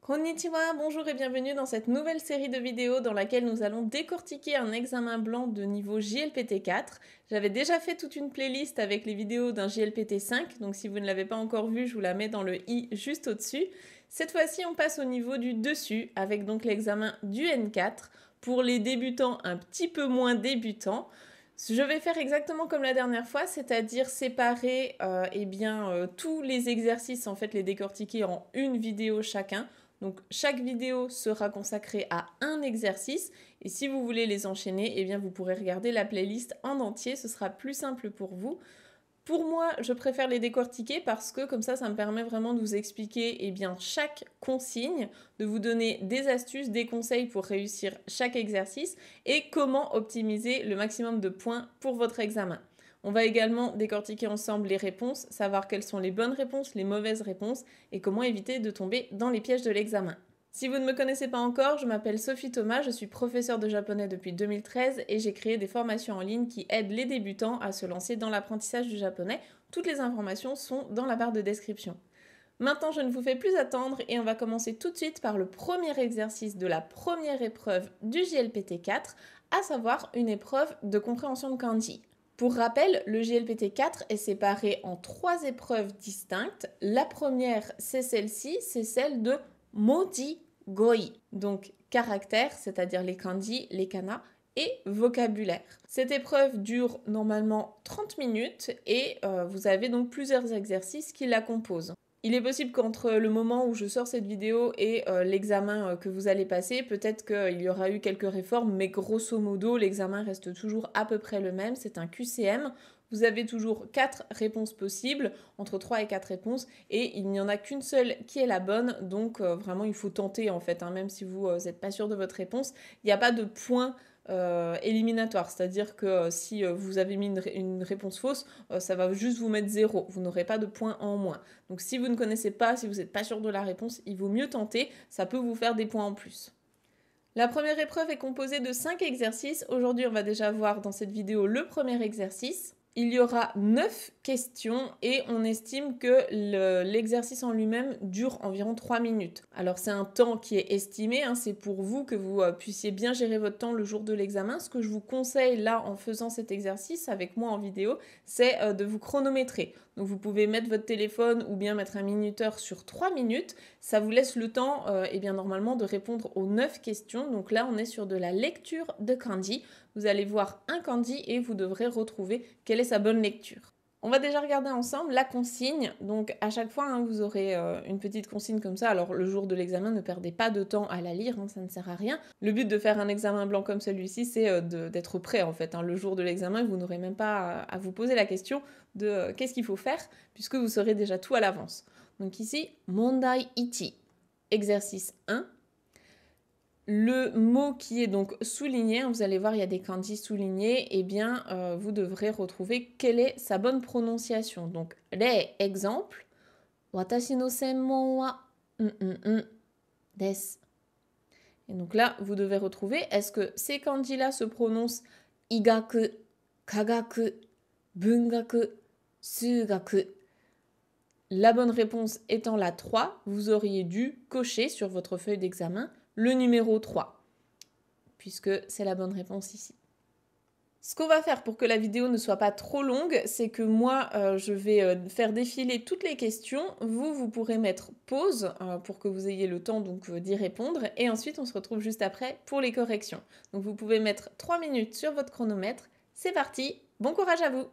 Konnichiwa, bonjour et bienvenue dans cette nouvelle série de vidéos dans laquelle nous allons décortiquer un examen blanc de niveau JLPT 4. J'avais déjà fait toute une playlist avec les vidéos d'un JLPT 5, donc si vous ne l'avez pas encore vu, je vous la mets dans le i juste au-dessus. Cette fois-ci, on passe au niveau du dessus, avec donc l'examen du N4, pour les débutants un petit peu moins débutants. Je vais faire exactement comme la dernière fois, c'est-à-dire séparer tous les exercices, en fait les décortiquer en une vidéo chacun. Donc chaque vidéo sera consacrée à un exercice et si vous voulez les enchaîner, eh bien vous pourrez regarder la playlist en entier, ce sera plus simple pour vous. Pour moi, je préfère les décortiquer parce que comme ça me permet vraiment de vous expliquer chaque consigne, de vous donner des astuces, des conseils pour réussir chaque exercice et comment optimiser le maximum de points pour votre examen. On va également décortiquer ensemble les réponses, savoir quelles sont les bonnes réponses, les mauvaises réponses et comment éviter de tomber dans les pièges de l'examen. Si vous ne me connaissez pas encore, je m'appelle Sophie Thomas, je suis professeure de japonais depuis 2013 et j'ai créé des formations en ligne qui aident les débutants à se lancer dans l'apprentissage du japonais. Toutes les informations sont dans la barre de description. Maintenant, je ne vous fais plus attendre et on va commencer tout de suite par le premier exercice de la première épreuve du JLPT 4, à savoir une épreuve de compréhension de kanji. Pour rappel, le JLPT 4 est séparé en 3 épreuves distinctes. La première, c'est celle-ci, c'est celle de Moji Goi, donc caractères, c'est-à-dire les kanji, les kana, et vocabulaire. Cette épreuve dure normalement 30 minutes et vous avez donc plusieurs exercices qui la composent. Il est possible qu'entre le moment où je sors cette vidéo et l'examen que vous allez passer, peut-être qu'il y aura eu quelques réformes, mais grosso modo, l'examen reste toujours à peu près le même. C'est un QCM. Vous avez toujours 4 réponses possibles, entre 3 et 4 réponses, et il n'y en a qu'une seule qui est la bonne, donc vraiment il faut tenter en fait, hein, même si vous n'êtes pas sûr de votre réponse. Il n'y a pas de point éliminatoire, c'est-à-dire que si vous avez mis une réponse fausse, ça va juste vous mettre 0, vous n'aurez pas de points en moins. Donc si vous ne connaissez pas, si vous n'êtes pas sûr de la réponse, il vaut mieux tenter, ça peut vous faire des points en plus. La première épreuve est composée de 5 exercices. Aujourd'hui, on va déjà voir dans cette vidéo le premier exercice. Il y aura 9 questions et on estime que l'exercice en lui-même dure environ 3 minutes. Alors c'est un temps qui est estimé, hein, c'est pour vous que vous puissiez bien gérer votre temps le jour de l'examen. Ce que je vous conseille là en faisant cet exercice avec moi en vidéo, c'est de vous chronométrer. Donc vous pouvez mettre votre téléphone ou bien mettre un minuteur sur 3 minutes. Ça vous laisse le temps normalement de répondre aux 9 questions. Donc là on est sur de la lecture de kanji. Vous allez voir un kanji et vous devrez retrouver quelle est sa bonne lecture. On va déjà regarder ensemble la consigne. Donc à chaque fois, hein, vous aurez une petite consigne comme ça. Alors le jour de l'examen, ne perdez pas de temps à la lire, hein, ça ne sert à rien. Le but de faire un examen blanc comme celui-ci, c'est d'être prêt en fait. Hein. Le jour de l'examen, vous n'aurez même pas à vous poser la question de qu'est-ce qu'il faut faire, puisque vous saurez déjà tout à l'avance. Donc ici, Mondai Ichi, exercice 1. Le mot qui est donc souligné, vous allez voir il y a des kanji soulignés, et vous devrez retrouver quelle est sa bonne prononciation. Donc, les exemple, watashi no senmon wa desu. Et donc là, vous devez retrouver, est-ce que ces kanji-là se prononcent igaku, kagaku, bungaku, sugaku? La bonne réponse étant la 3, vous auriez dû cocher sur votre feuille d'examen le numéro 3, puisque c'est la bonne réponse ici. Ce qu'on va faire pour que la vidéo ne soit pas trop longue, c'est que moi, je vais faire défiler toutes les questions. Vous pourrez mettre pause pour que vous ayez le temps d'y répondre. Et ensuite, on se retrouve juste après pour les corrections. Donc, vous pouvez mettre 3 minutes sur votre chronomètre. C'est parti, bon courage à vous!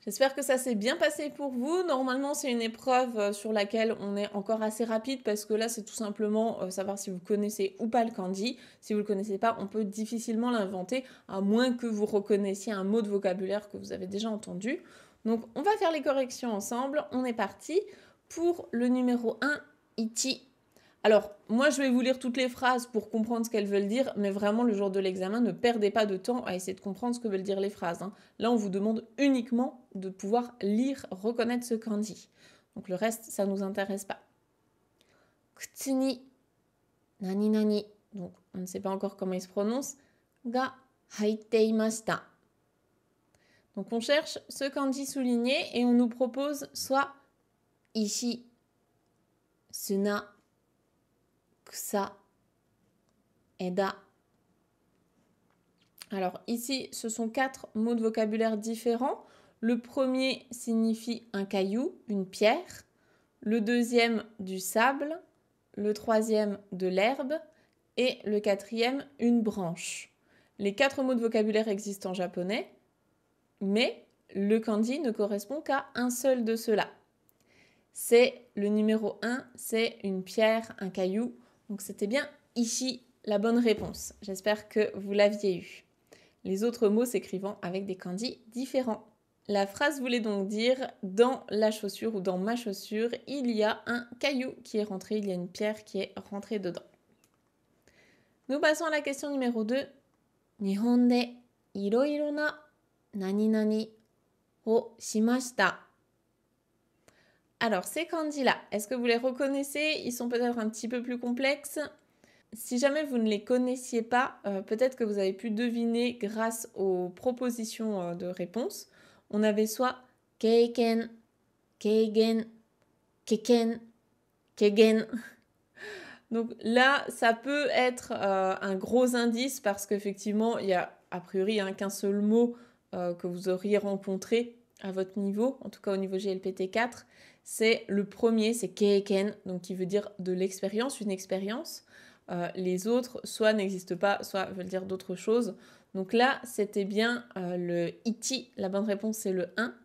J'espère que ça s'est bien passé pour vous. Normalement, c'est une épreuve sur laquelle on est encore assez rapide parce que là, c'est tout simplement savoir si vous connaissez ou pas le kanji. Si vous ne le connaissez pas, on peut difficilement l'inventer, à moins que vous reconnaissiez un mot de vocabulaire que vous avez déjà entendu. Donc, on va faire les corrections ensemble. On est parti pour le numéro 1, ichi. Alors, moi, je vais vous lire toutes les phrases pour comprendre ce qu'elles veulent dire, mais vraiment, le jour de l'examen, ne perdez pas de temps à essayer de comprendre ce que veulent dire les phrases. Hein. Là, on vous demande uniquement de pouvoir lire, reconnaître ce kanji. Donc, le reste, ça ne nous intéresse pas. Kutsu ni nani nani, donc on ne sait pas encore comment il se prononce, ga haite imashita. Donc on cherche ce kanji souligné et on nous propose soit ishi, suna, kusa, eda. Alors ici, ce sont 4 mots de vocabulaire différents. Le premier signifie un caillou, une pierre. Le deuxième, du sable. Le troisième, de l'herbe. Et le quatrième, une branche. Les 4 mots de vocabulaire existent en japonais, mais le kanji ne correspond qu'à un seul de ceux-là. C'est le numéro 1, c'est une pierre, un caillou. Donc c'était bien ici la bonne réponse. J'espère que vous l'aviez eu. Les autres mots s'écrivant avec des kanji différents. La phrase voulait donc dire « Dans la chaussure » ou « Dans ma chaussure, il y a un caillou qui est rentré, il y a une pierre qui est rentrée dedans. » Nous passons à la question numéro 2. Nihon de iroiro na nani nani o shimashita. Alors, ces kanji-là, est-ce que vous les reconnaissez? Ils sont peut-être un petit peu plus complexes. Si jamais vous ne les connaissiez pas, peut-être que vous avez pu deviner grâce aux propositions de réponse. On avait soit keiken, keigen, keken, kegen. Donc là, ça peut être un gros indice parce qu'effectivement, il y a a priori qu'un seul mot que vous auriez rencontré à votre niveau, en tout cas au niveau GLPT 4. C'est le premier, c'est keiken, donc qui veut dire de l'expérience, une expérience. Les autres, soit n'existent pas, soit veulent dire d'autres choses. Donc là, c'était bien le ichi. La bonne réponse, c'est le 1.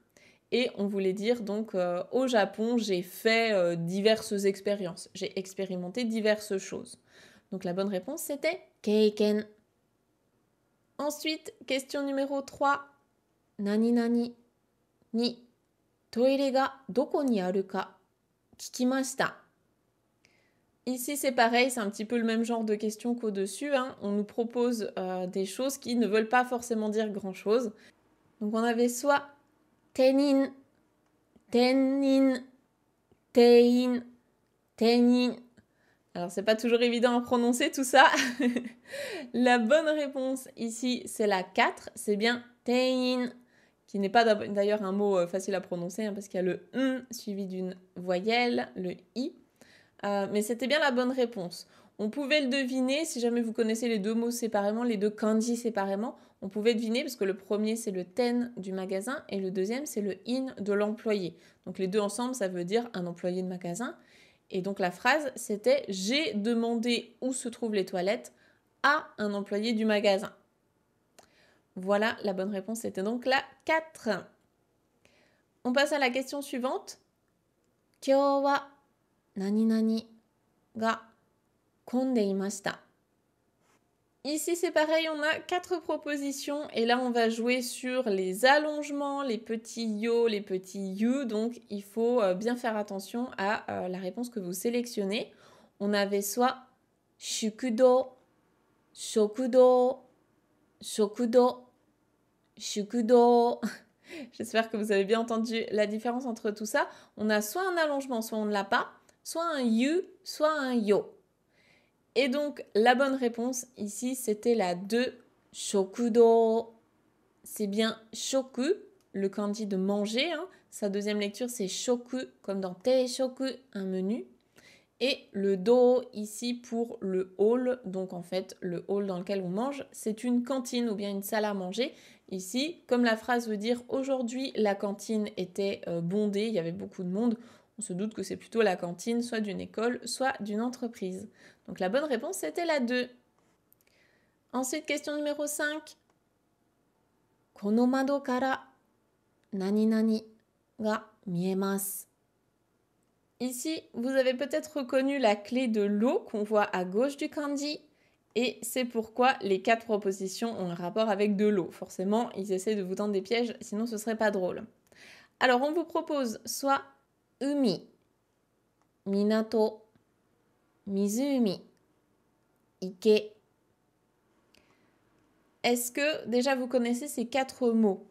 Et on voulait dire, donc, au Japon, j'ai fait diverses expériences. J'ai expérimenté diverses choses. Donc la bonne réponse, c'était keiken. Ensuite, question numéro 3. Nani nani ni toire ga doko ni aru ka kikimashita. Ici, c'est pareil, c'est un petit peu le même genre de question qu'au-dessus. On nous propose des choses qui ne veulent pas forcément dire grand-chose. Donc, on avait soit tenin, tenin, tein, tenin. Alors, c'est pas toujours évident à prononcer tout ça. La bonne réponse ici, c'est la 4. C'est bien tein, qui n'est pas d'ailleurs un mot facile à prononcer parce qu'il y a le n suivi d'une voyelle, le i. Mais c'était bien la bonne réponse. On pouvait le deviner, si jamais vous connaissez les deux mots séparément, les deux kanji séparément, on pouvait deviner parce que le premier c'est le ten du magasin et le deuxième c'est le in de l'employé. Donc les deux ensemble ça veut dire un employé de magasin. Et donc la phrase c'était « J'ai demandé où se trouvent les toilettes à un employé du magasin ». Voilà, la bonne réponse c'était donc la 4. On passe à la question suivante. Kyou wa nani nani ga konde imashita. Ici c'est pareil, on a 4 propositions et là on va jouer sur les allongements, les petits yo, les petits yu, donc il faut bien faire attention à la réponse que vous sélectionnez. On avait soit shukudo, shokudo, shokudo, shukudo. J'espère que vous avez bien entendu la différence entre tout ça. On a soit un allongement, soit on ne l'a pas, soit un yu, soit un yo. Et donc, la bonne réponse ici, c'était la 2, shokudo. C'est bien shoku, le kanji de manger. Sa deuxième lecture, c'est shoku, comme dans teishoku, un menu. Et le do ici pour le hall, donc en fait, le hall dans lequel on mange, c'est une cantine ou bien une salle à manger. Ici, comme la phrase veut dire aujourd'hui, la cantine était bondée, il y avait beaucoup de monde, on se doute que c'est plutôt la cantine, soit d'une école, soit d'une entreprise. Donc la bonne réponse, c'était la 2. Ensuite, question numéro 5. Kono mado kara nani nani ga miemasu. Ici, vous avez peut-être reconnu la clé de l'eau qu'on voit à gauche du kanji. Et c'est pourquoi les 4 propositions ont un rapport avec de l'eau. Forcément, ils essaient de vous tendre des pièges, sinon ce serait pas drôle. Alors, on vous propose soit umi, minato, mizumi, ike. Est-ce que déjà vous connaissez ces 4 mots?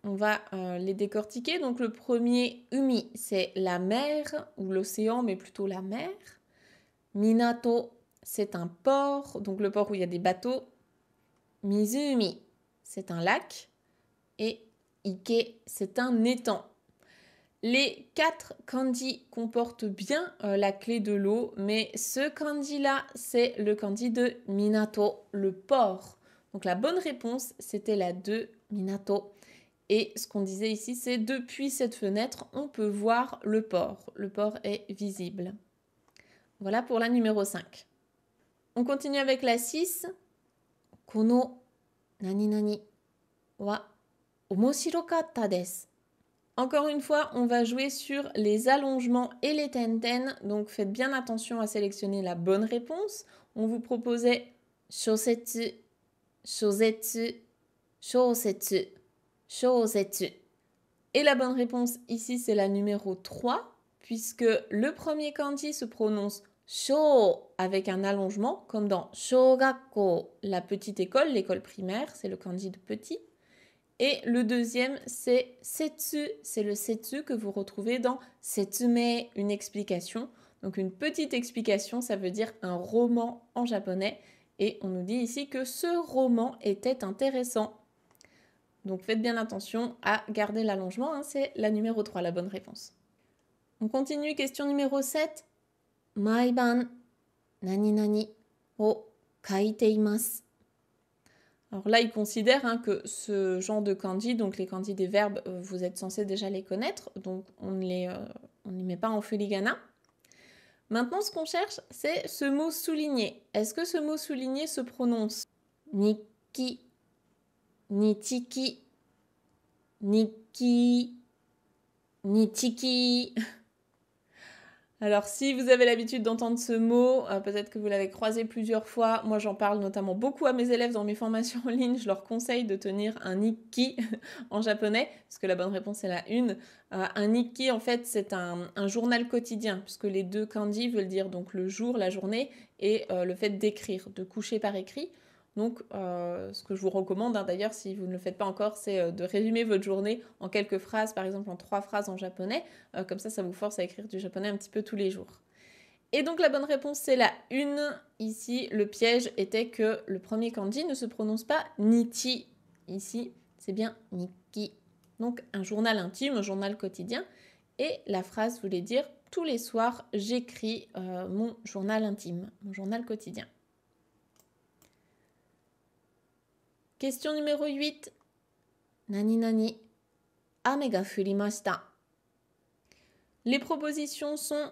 On va les décortiquer. Donc le premier, umi, c'est la mer ou l'océan, mais plutôt la mer. Minato, c'est un port, donc le port où il y a des bateaux. Mizumi, c'est un lac. Et ike, c'est un étang. Les 4 kanji comportent bien la clé de l'eau, mais ce kanji-là, c'est le kanji de minato, le port. Donc la bonne réponse, c'était la 2, minato. Et ce qu'on disait ici, c'est depuis cette fenêtre, on peut voir le port. Le port est visible. Voilà pour la numéro 5. On continue avec la 6. Kono nani nani wa omoshirokatta desu. Encore une fois, on va jouer sur les allongements et les tenten, donc faites bien attention à sélectionner la bonne réponse. On vous proposait shosetsu, shosetsu, shosetsu, shosetsu. Et la bonne réponse ici, c'est la numéro 3, puisque le premier kanji se prononce sho avec un allongement, comme dans shogakko, la petite école, l'école primaire, c'est le kanji de petit. Et le deuxième, c'est setsu, c'est le setsu que vous retrouvez dans setsume, une explication. Donc une petite explication, ça veut dire un roman en japonais. Et on nous dit ici que ce roman était intéressant. Donc faites bien attention à garder l'allongement, hein, c'est la numéro 3, la bonne réponse. On continue, question numéro 7. Maiban nani nani o kaiteimasu. Alors là, il considère que ce genre de kanji, donc les kanji des verbes, vous êtes censé déjà les connaître, donc on ne les met pas en furigana. Maintenant, ce qu'on cherche, c'est ce mot souligné. Est-ce que ce mot souligné se prononce nikki, nichiki, nikki, nichiki? Alors, si vous avez l'habitude d'entendre ce mot, peut-être que vous l'avez croisé plusieurs fois. Moi, j'en parle notamment beaucoup à mes élèves dans mes formations en ligne. Je leur conseille de tenir un nikki en japonais, parce que la bonne réponse est la 1. Un nikki, en fait, c'est un journal quotidien, puisque les deux kanji veulent dire donc le jour, la journée, et le fait d'écrire, de coucher par écrit. Donc, ce que je vous recommande, d'ailleurs, si vous ne le faites pas encore, c'est de résumer votre journée en quelques phrases, par exemple en 3 phrases en japonais. Comme ça vous force à écrire du japonais un petit peu tous les jours. Et donc, la bonne réponse, c'est la 1. Ici, le piège était que le premier kanji ne se prononce pas nichi. Ici, c'est bien nikki. Donc, un journal intime, un journal quotidien. Et la phrase voulait dire « Tous les soirs, j'écris mon journal intime, mon journal quotidien ». Question numéro 8. Nani nani, ame ga furimashita. Les propositions sont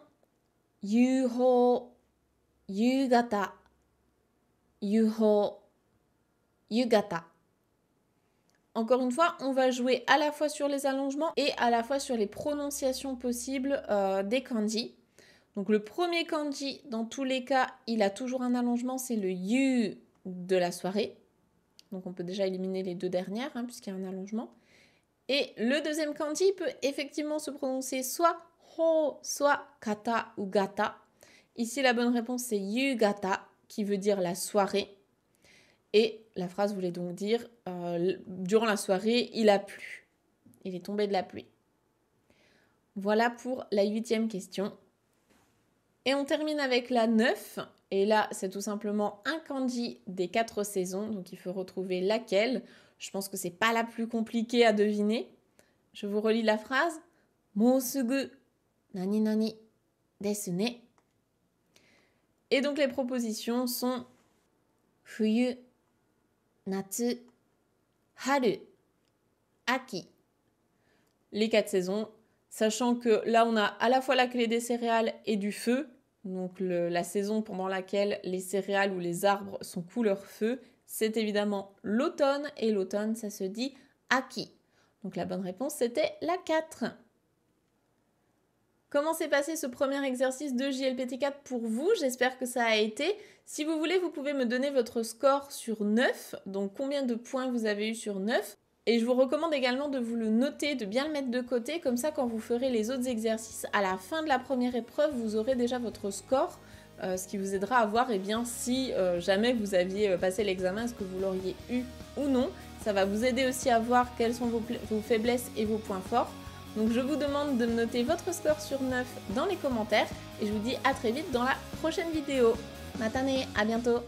yuhou, yugata, yuhou, yugata. Encore une fois, on va jouer à la fois sur les allongements et à la fois sur les prononciations possibles des kanji. Donc le premier kanji, dans tous les cas, il a toujours un allongement, c'est le yu de la soirée. Donc on peut déjà éliminer les 2 dernières, puisqu'il y a un allongement. Et le deuxième kanji peut effectivement se prononcer soit ho, soit kata ou gata. Ici, la bonne réponse, c'est yugata, qui veut dire la soirée. Et la phrase voulait donc dire, durant la soirée, il a plu. Il est tombé de la pluie. Voilà pour la 8e question. Et on termine avec la 9. Et là, c'est tout simplement un kanji des 4 saisons. Donc, il faut retrouver laquelle. Je pense que c'est pas la plus compliquée à deviner. Je vous relis la phrase. Mousugu nani nani desu ne. Et donc, les propositions sont fuyu, natsu, haru, aki. Les 4 saisons. Sachant que là, on a à la fois la clé des céréales et du feu. Donc la saison pendant laquelle les céréales ou les arbres sont couleur feu, c'est évidemment l'automne. Et l'automne, ça se dit aki. Donc la bonne réponse, c'était la 4. Comment s'est passé ce premier exercice de JLPT4 pour vous? J'espère que ça a été. Si vous voulez, vous pouvez me donner votre score sur 9. Donc combien de points vous avez eu sur 9? Et je vous recommande également de vous le noter, de bien le mettre de côté. Comme ça, quand vous ferez les autres exercices, à la fin de la première épreuve, vous aurez déjà votre score. Ce qui vous aidera à voir si jamais vous aviez passé l'examen, est-ce que vous l'auriez eu ou non. Ça va vous aider aussi à voir quelles sont vos faiblesses et vos points forts. Donc je vous demande de me noter votre score sur 9 dans les commentaires. Et je vous dis à très vite dans la prochaine vidéo. Matane, à bientôt.